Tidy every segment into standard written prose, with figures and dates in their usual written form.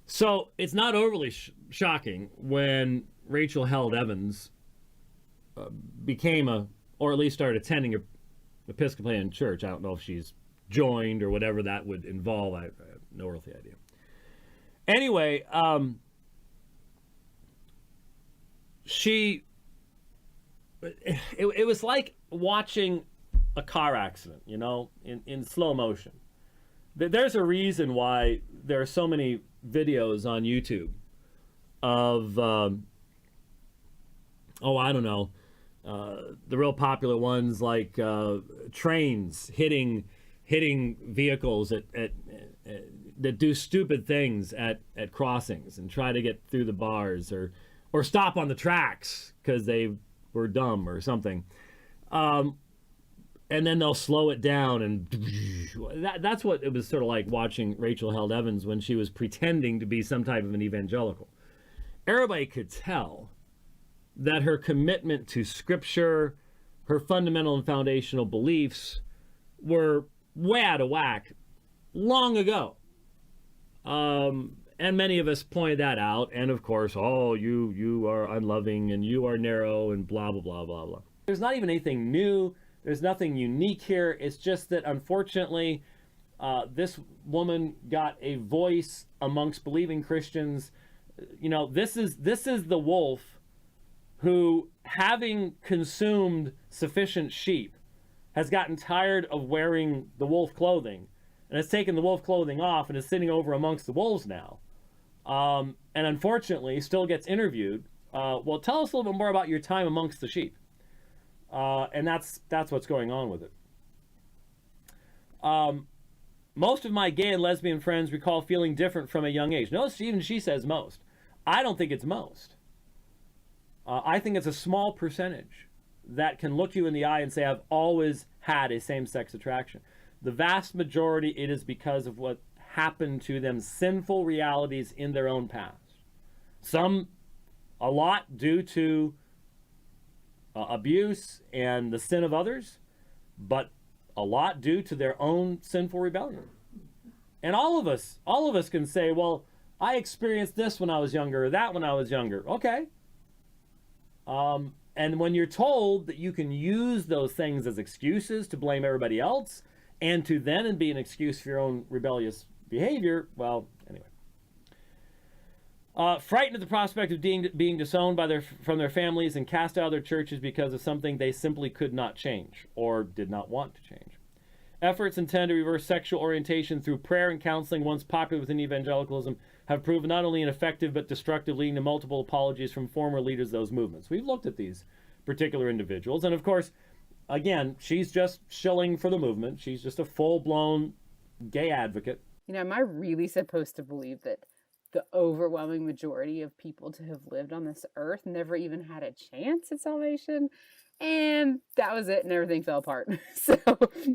So it's not overly shocking when Rachel Held Evans became or at least started attending a Episcopalian church. I don't know if she's joined or whatever that would involve. I have no earthly idea. Anyway, she it was like watching a car accident, in slow motion. There's a reason why there are so many videos on YouTube of, I don't know, the real popular ones like trains hitting vehicles that do stupid things at crossings and try to get through the bars or stop on the tracks because they were dumb or something. And then they'll slow it down, and that's what it was sort of like watching Rachel Held Evans when she was pretending to be some type of an evangelical. Everybody could tell that her commitment to Scripture, her fundamental and foundational beliefs were way out of whack long ago. And many of us pointed that out, and of course, you are unloving, and you are narrow, and blah, blah, blah, blah, blah. There's not even anything new. There's nothing unique here. It's just that, unfortunately, this woman got a voice amongst believing Christians. This is the wolf who, having consumed sufficient sheep, has gotten tired of wearing the wolf clothing and has taken the wolf clothing off and is sitting over amongst the wolves now. And unfortunately, still gets interviewed. Well, tell us a little bit more about your time amongst the sheep. And that's what's going on with it. Most of my gay and lesbian friends recall feeling different from a young age. Notice even she says most. I don't think it's most. I think it's a small percentage that can look you in the eye and say, I've always had a same-sex attraction. The vast majority, it is because of what happened to them, sinful realities in their own past. Some, a lot due to abuse and the sin of others, but a lot due to their own sinful rebellion. And all of us can say, well, I experienced this when I was younger, or that when I was younger. Okay. And when you're told that you can use those things as excuses to blame everybody else and to then be an excuse for your own rebellious behavior, well, anyway. Frightened at the prospect of being disowned from their families and cast out of their churches because of something they simply could not change or did not want to change. Efforts intended to reverse sexual orientation through prayer and counseling, once popular within evangelicalism, have proven not only ineffective but destructive, leading to multiple apologies from former leaders of those movements. We've looked at these particular individuals, and of course, again, she's just shilling for the movement. She's just a full-blown gay advocate. Am I really supposed to believe that the overwhelming majority of people to have lived on this earth never even had a chance at salvation? And that was it, and everything fell apart. So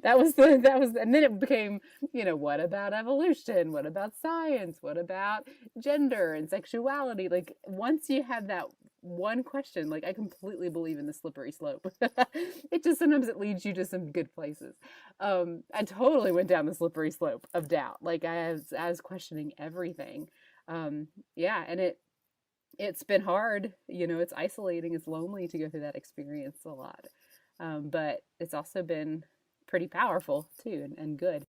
that was, and then it became, what about evolution? What about science? What about gender and sexuality? Like, once you have that one question, like, I completely believe in the slippery slope. Sometimes it leads you to some good places. I totally went down the slippery slope of doubt. Like, I was questioning everything. And it's been hard, it's isolating, it's lonely to go through that experience a lot. But it's also been pretty powerful too, and good.